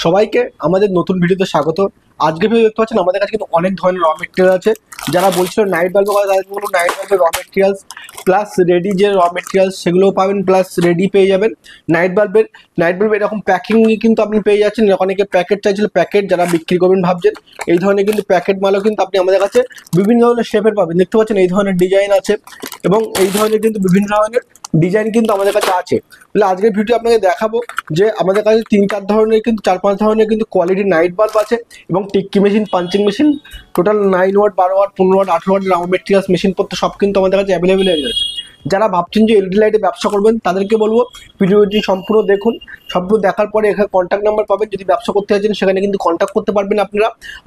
সবাইকে আমাদের নতুন ভিডিওতে স্বাগত। আজকে ভিডিও দেখতে পাচ্ছেন আমাদের কাছে কিন্তু অনেক ধরনের র মেটেরিয়াল আছে। যারা বলছিল নাইট বাল্বের কথা, তাদের বলুন নাইট বাল্বের র মেটেরিয়ালস প্লাস রেডি যে র মেটেরিয়ালস সেগুলোও পাবেন, প্লাস রেডি পেয়ে যাবেন। নাইট বাল্বের এরকম প্যাকিং কিন্তু আপনি পেয়ে যাচ্ছেন। অনেকে প্যাকেট চাইছিল, প্যাকেট যারা বিক্রি করবেন ভাবছেন, এই ধরনের কিন্তু প্যাকেট মালও কিন্তু আপনি আমাদের কাছে বিভিন্ন ধরনের শেপের পাবেন। দেখতে পাচ্ছেন এই ধরনের ডিজাইন আছে এবং এই ধরনের কিন্তু বিভিন্ন ধরনের ডিজাইন কিন্তু আমাদের কাছে আছে। তাহলে আজকের ভিডিও আপনাকে দেখাবো যে আমাদের কাছে 3-4 ধরনের কিন্তু 4-5 ধরনের কিন্তু কোয়ালিটি নাইট বাল্ব আছে এবং টিক্কি machine, punching machine, total 9 watt, 12 watt, 15 watt, 18 watt round materials machine পত্র সব কিন্তু আমাদের কাছে অ্যাভেলেবেল হয়ে গেছে। যারা ভাবছেন যে এলইডি লাইটে ব্যবসা করবেন তাদেরকে বলবো ভিডিওটি সম্পূর্ণ দেখুন। সম্পূর্ণ দেখার পরে এখানে কন্ট্যাক্ট নাম্বার পাবেন, যদি ব্যবসা করতে চাইছেন সেখানে কিন্তু কন্ট্যাক্ট করতে পারবেন।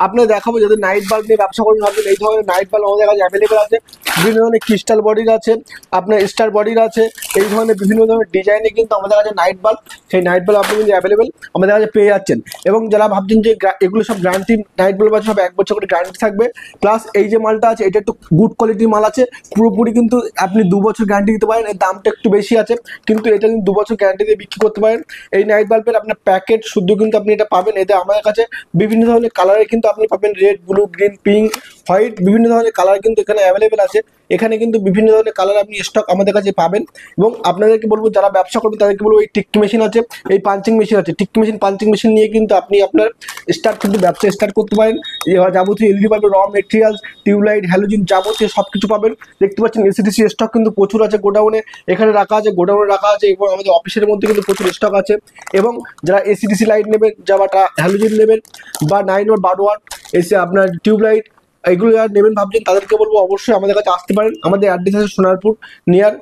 আপনারা দেখাবো যাদের নাইট বাল্ব নিয়ে ব্যবসা করবেন ভাবছেন, এই ধরনের নাইট বাল্ব আমাদের কাছে অ্যাভেলেবেল আছে। বিভিন্ন ধরনের ক্রিস্টাল বডির আছে, আপনার স্টার বডির আছে, এই ধরনের বিভিন্ন ধরনের ডিজাইনে কিন্তু আমাদের কাছে নাইট বাল্ব, সেই নাইট বাল্ব আপনি কিন্তু অ্যাভেলেবেল আমাদের কাছে পেয়ে যাচ্ছেন। এবং যারা ভাবছেন যে এগুলো সব গ্যারান্টি নাইট বাল্ব আছে, সব 1 বছর করে গ্যারান্টি থাকবে। প্লাস এই যে মালটা আছে এটা একটু গুড কোয়ালিটির মাল আছে, পুরোপুরি কিন্তু আপনি 2 বছর গ্যারান্টি দিতে পারেন। এর দামটা একটু বেশি আছে কিন্তু এটা কিন্তু 2 বছর গ্যারান্টি দিয়ে বিক্রি করতে পারেন। এই নাইট বাল্বের আপনার প্যাকেট শুদ্ধ কিন্তু আপনি এটা পাবেন। এতে আমাদের কাছে বিভিন্ন ধরনের কালারে কিন্তু আপনি পাবেন, red, blue, green, pink, white, বিভিন্ন ধরনের কালার কিন্তু এখানে অ্যাভেলেবেল আছে। এখানে কিন্তু বিভিন্ন ধরনের কালার আপনি স্টক আমাদের কাছে পাবেন। এবং আপনাদেরকে বলবো যারা ব্যবসা করবেন তাদেরকে বলবো এই টিক্কি মেশিন আছে, এই পাঞ্চিং মেশিন আছে। টিক্কি মেশিন, পাঞ্চিং মেশিন নিয়ে কিন্তু আপনি আপনার ব্যবসা স্টার্ট করতে পারেন। যাবতীয় এলইডি বাল্বের র মেটেরিয়ালস, টিউবলাইট, হ্যালোজিন যাবতীয় সবকিছু পাবেন। দেখতে পাচ্ছেন এসিডিসি স্টক কিন্তু প্রচুর আছে গোডাউনে, এখানে রাখা আছে, গোডাউনে রাখা আছে এবং আমাদের অফিসের মধ্যে কিন্তু প্রচুর স্টক আছে। এবং যারা এসিডিসি লাইট নেবেন, যারা হ্যালোজিন নেবেন বা 9 ওয়াট, 12 ওয়াট এসে আপনার টিউবলাইট এগুলো যারা নেবেন ভাবছেন তাদেরকে বলবো অবশ্যই আমাদের কাছে আসতে পারেন। আমাদের অ্যাড্রেস আছে সোনারপুর, নিয়ার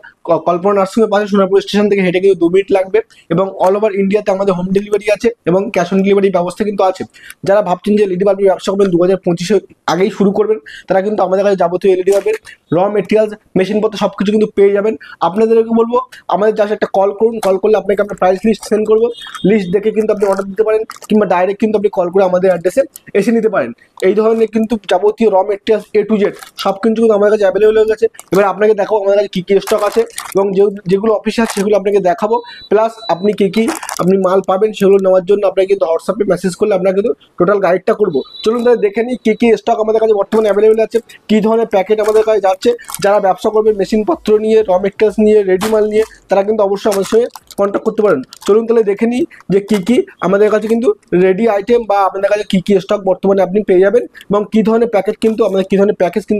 কল্পনা নার্সিংয়ের পাশে। সোনারপুর স্টেশন থেকে হেঁটে কিন্তু 2 মিনিট লাগবে। এবং অল ওভার ইন্ডিয়াতে আমাদের হোম ডেলিভারি আছে এবং ক্যাশ অন ডেলিভারি ব্যবস্থা কিন্তু আছে। যারা ভাবছেন যে এলইডি বাল্বের ব্যবসা করবেন 2025 আগেই শুরু করবেন, তারা কিন্তু আমাদের কাছে যাবতীয় এলইডি বাল্বের র মেটেরিয়ালস, মেশিনপত্র সব কিছু কিন্তু পেয়ে যাবেন। আপনাদেরকে বলবো আমাদের জাস্ট একটা কল করুন, কল করলে আপনাকে আমরা প্রাইস লিস্ট সেন্ড করবো। লিস্ট দেখে কিন্তু আপনি অর্ডার দিতে পারেন কিংবা ডাইরেক্ট কিন্তু আপনি কল করে আমাদের অ্যাড্রেসে এসে নিতে পারেন। এই ধরনের কিন্তু যাবতীয় raw materials A to Z সব কিন্তু আমাদের কাছে অ্যাভেলেবেল হয়ে গেছে। এবার আপনাকে দেখাবো আমাদের কাছে কী কী স্টক আছে এবং যেগুলো অফিসে আছে সেগুলো আপনাকে দেখাবো। প্লাস আপনি কী আপনি মাল পাবেন সেগুলো নেওয়ার জন্য আপনাকে কিন্তু হোয়াটসঅ্যাপে মেসেজ করলে আপনাকে কিন্তু টোটাল গাইডটা করবো। চলুন তাহলে দেখে নিই কী স্টক আমাদের কাছে বর্তমানে অ্যাভেলেবেল আছে, কী ধরনের প্যাকেট আমাদের কাছে যাচ্ছে। যারা ব্যবসা করবে মেশিনপত্র নিয়ে, র মেটেরিয়ালস নিয়ে, রেডি মাল নিয়ে, তারা কিন্তু অবশ্যই আমাদের সঙ্গে কন্ট্যাক্ট করতে পারেন। চলুন তাহলে দেখে নিই যে কী আমাদের কাছে কিন্তু রেডি আইটেম বা আপনাদের কাছে কী স্টক বর্তমানে আপনি পেয়ে যাবেন এবং কী ধরনের প্যাকেজ কিন্তু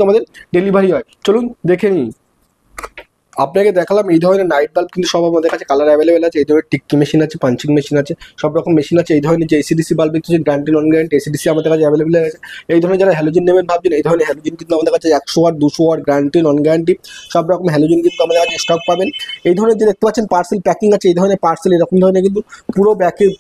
আমাদের ডেলিভারি হয়। চলুন দেখে নিই। আপনাকে দেখালাম এই ধরনের নাইট বাল্ব কিন্তু সব আমাদের কাছে কালার অ্যাভেলেবেল আছে। এই ধরনের টিক্কি মেশিন আছে, পাঞ্চিং মেশিন আছে, সব রকম মেশিন আছে। এই ধরনের যে এসিডিসি বাল্ব দেখতে গ্যারান্টি নন গ্যারান্টি এসিডিসি আমাদের কাছে অ্যাভেলেবেল আছে। এই ধরনের যারা হ্যালোজিন নেবেন ভাবছেন, এই ধরনের হ্যালোজিন কিন্তু আমাদের কাছে 100 watt, 200 watt guarantee non guarantee সব রকম হ্যালোজিন কিন্তু আমাদের কাছে স্টক পাবেন। এই ধরনের যে দেখতে পাচ্ছেন পার্সেল প্যাকিং আছে, এই ধরনের পার্সেল এরকম ধরনের কিন্তু পুরো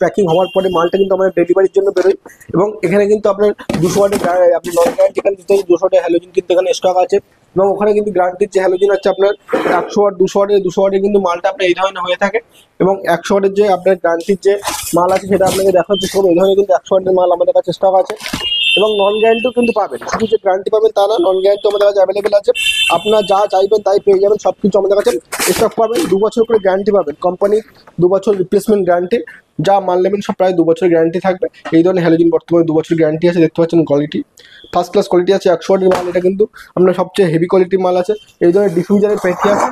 প্যাকিং হওয়ার পরে মালটা কিন্তু আমাদের ডেলিভারির জন্য বেরোয়। এবং এখানে কিন্তু আপনার 200 ওয়াটের আপনি নন গ্যারান্টি এখানে দিতে 200 ওয়াটের হ্যালোজিন কিন্তু এখানে স্টক আছে। এবং ওখানে কিন্তু গ্যারান্টির যে হ্যালোজিন আছে আপনার 100 ওয়াট, 200 ওয়াটের কিন্তু মালটা আপনার এই ধরনের হয়ে থাকে। এবং 100 ওয়াটের যে আপনার গ্যারান্টির যে মাল আছে সেটা আপনাকে দেখার চেষ্টা করবো। এই ধরনের কিন্তু 100 ওয়াটের মাল আমাদের কাছে স্টক আছে এবং নন গ্যারান্টিও কিন্তু পাবেন। শুধু যে গ্যারান্টি পাবেন তা না, নন গ্যারান্টি আমাদের কাছে অ্যাভেলেবেল আছে। আপনার যা চাইবেন তাই পেয়ে যাবেন, সব কিছু আমাদের কাছে স্টক পাবেন। 2 বছর করে গ্যারান্টি পাবেন, কোম্পানির 2 বছর রিপ্লেসমেন্ট গ্যারান্টি। যা মাল নেবেন সব প্রায় 2 বছর গ্যারান্টি থাকবে। এই ধরনের হ্যালোজিন বর্তমানে 2 বছর গ্যারান্টি আছে। দেখতে পাচ্ছেন কোয়ালিটি ফার্স্ট ক্লাস কোয়ালিটি আছে। 100 ওয়াটের মাল, এটা কিন্তু আপনার সবচেয়ে হেভি কোয়ালিটির মাল আছে। এই ধরনের ডিফিউজারের পেটি আছে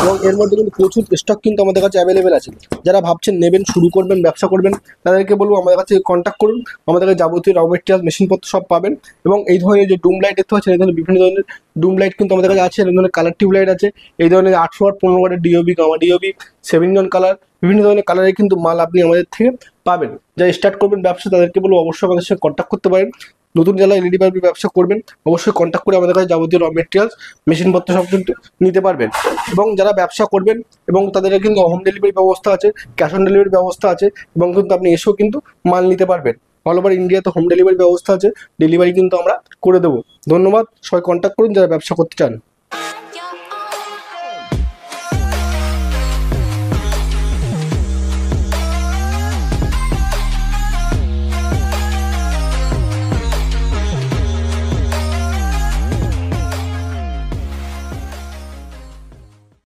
এবং এর মধ্যে কিন্তু প্রচুর স্টক কিন্তু আমাদের কাছে অ্যাভেলেবেল আছে। যারা ভাবছেন নেবেন, শুরু করবেন, ব্যবসা করবেন, তাদেরকে বলবো আমাদের কাছে কন্ট্যাক্ট করুন। আমাদের কাছে যাবতীয় র মেটেরিয়াল, মেশিনপত্র সব পাবেন। এবং এই ধরনের যে ডুম লাইট দেখতে পাচ্ছেন, এই ধরনের বিভিন্ন ধরনের ডুম লাইট কিন্তু আমাদের কাছে আছে। এই ধরনের কালার টিউব লাইট আছে, এই ধরনের 800 ওয়াট, 15 ওয়াটের ডিওবি, গামা ডিওবি, 7 জন কালার, বিভিন্ন ধরনের কালারের কিন্তু মাল আপনি আমাদের থেকে পাবেন। যারা স্টার্ট করবেন ব্যবসা তাদেরকে বলবো অবশ্যই আমাদের সাথে কন্ট্যাক্ট করতে পারেন। নতুন যারা এলইডি বাল্বের ব্যবসা করবেন অবশ্যই কন্ট্যাক্ট করে আমাদের কাছে যাবতীয় র মেটেরিয়ালস, মেশিনপত্র সব কিন্তু নিতে পারবেন। এবং যারা ব্যবসা করবেন এবং তাদের কিন্তু হোম ডেলিভারি ব্যবস্থা আছে, ক্যাশ অন ডেলিভারি ব্যবস্থা আছে এবং কিন্তু আপনি এসেও কিন্তু মাল নিতে পারবেন। অল ওভার ইন্ডিয়াতে হোম ডেলিভারি ব্যবস্থা আছে, ডেলিভারি কিন্তু আমরা করে দেবো। ধন্যবাদ, সবাই কন্ট্যাক্ট করুন যারা ব্যবসা করতে চান।